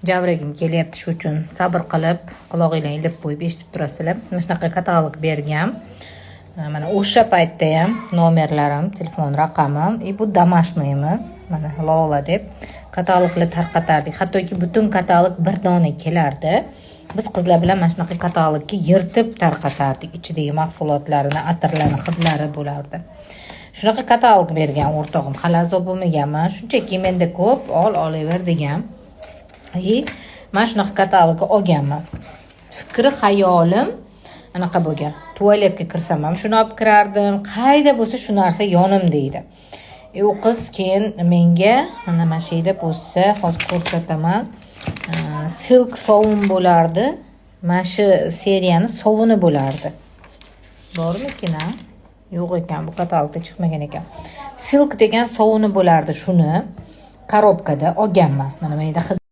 javragim kelyapti, shu uchun sabr qilib qulog'inglarni ilib qo'yib eshitib turasizlar. Mana shunaqa katalog bergan. Mana o'sha paytda ham nomerlarim, telefon raqamim, bu домашнийimiz. Mana Lola deb kataloglar tarqatardik. Hattoki butun katalog bir dona kelardi. Biz qizlar bilan mana shunaqa katalogga yirtib tarqatardik. Ichidagi mahsulotlarini, atirlarni hidlari bo'lardi. Shunaqa katalog bergan o'rtog'im. Hali azob bo'lmaganman. Shunchaki menda ko'p, olaver degan. Mana shunaqa katalogga olganman. Fikri, xayolim anaqa bo'lgan. Tualetga kirsam ham shuni olib kirardim. Qayda bo'lsa shu narsa yonimda edi. U qiz keyin menga mana shu yerda bo'lsa, hozir ko'rsataman. Silk sovun bo'lardi. Mana shu seriyani sovuni bo'lardi. Bormikin, ha? Yo'q ekan, bu katalogda chiqmagan ekan. Silk degan sovuni bo'lardi, shuni korobkada olganman. Mana bu yerda